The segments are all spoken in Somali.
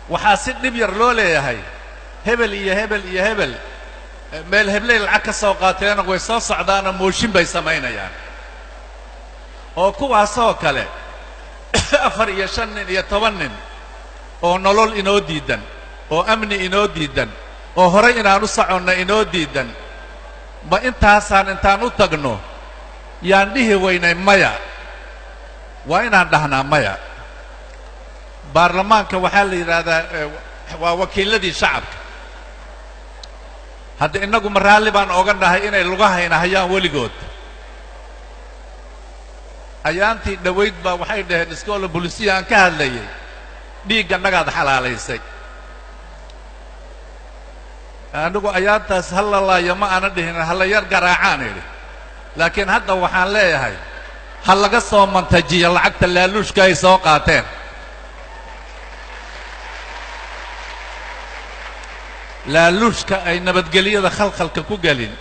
waxaa si dhib yar loo leeyahay hebel iyo hebel iyo hebel meel hebley lacag ka soo qaateena way soo socdaana mooshin bay samaynayaan oo kuwaasoo kale 4 iyo 5 nin iyo 10 nin oo nolol inoo diidan oo amni inoo diidan oo hore inaan u soconno inoo diidan ma intaasaan intaan u tagno yaan dhihi weynay maya waa inaan dhahnaa maya baarlamaanka waxaa la yidhaahdaa waa wakiiladii shacabka hadda innagu ma raalli baan oga nahay inay lugahayna hayaan weligood ayaantii dhowayd baa waxay dhaheen iskoola bulisiya aan ka hadlayay dhiigga nagaad xalaalaysay anigu ayaantaas hallalaayo ma aana dhihin hala yar garaacaan idhi laakiin hadda waxaan leeyahay ha laga soo mantajiyo lacagta laaluushka ay soo qaateen laaluushka ay nabadgelyada khalkhalka ku gelin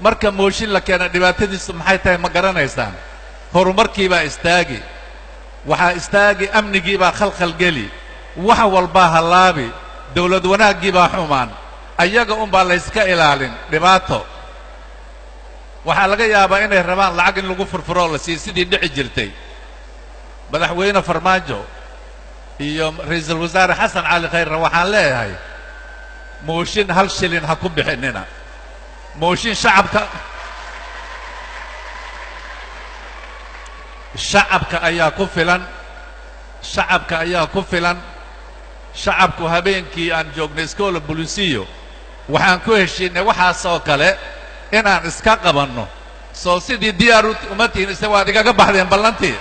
marka mooshin la keena dhibaatadiisu maxay tahay ma garanaysaan horumarkii baa istaagi waxaa istaagi amnigii baa khalkhal geli wax walbaa hallaabi dawlad wanaaggii baa xumaan ayaga unbaa layska ilaalin dhibaato waxaa laga yaabaa inay rabaan lacag in lagu furfuroo la siiyo sidii dhici jirtay madaxweyne farmaajo iyo ra'iisul wasaare xasan cali khayre waxaan leeyahay mooshin 1 shilin ha ku bixinina mooshin shacabka ayaa ku filan shacabku habeenkii aan joognay iskoola bulisiyo waxaan ku heshiinay waxaasoo kale inaan iska qabanno soo sidii diyaar uma tihin ise waad igaga baxdeen ballantii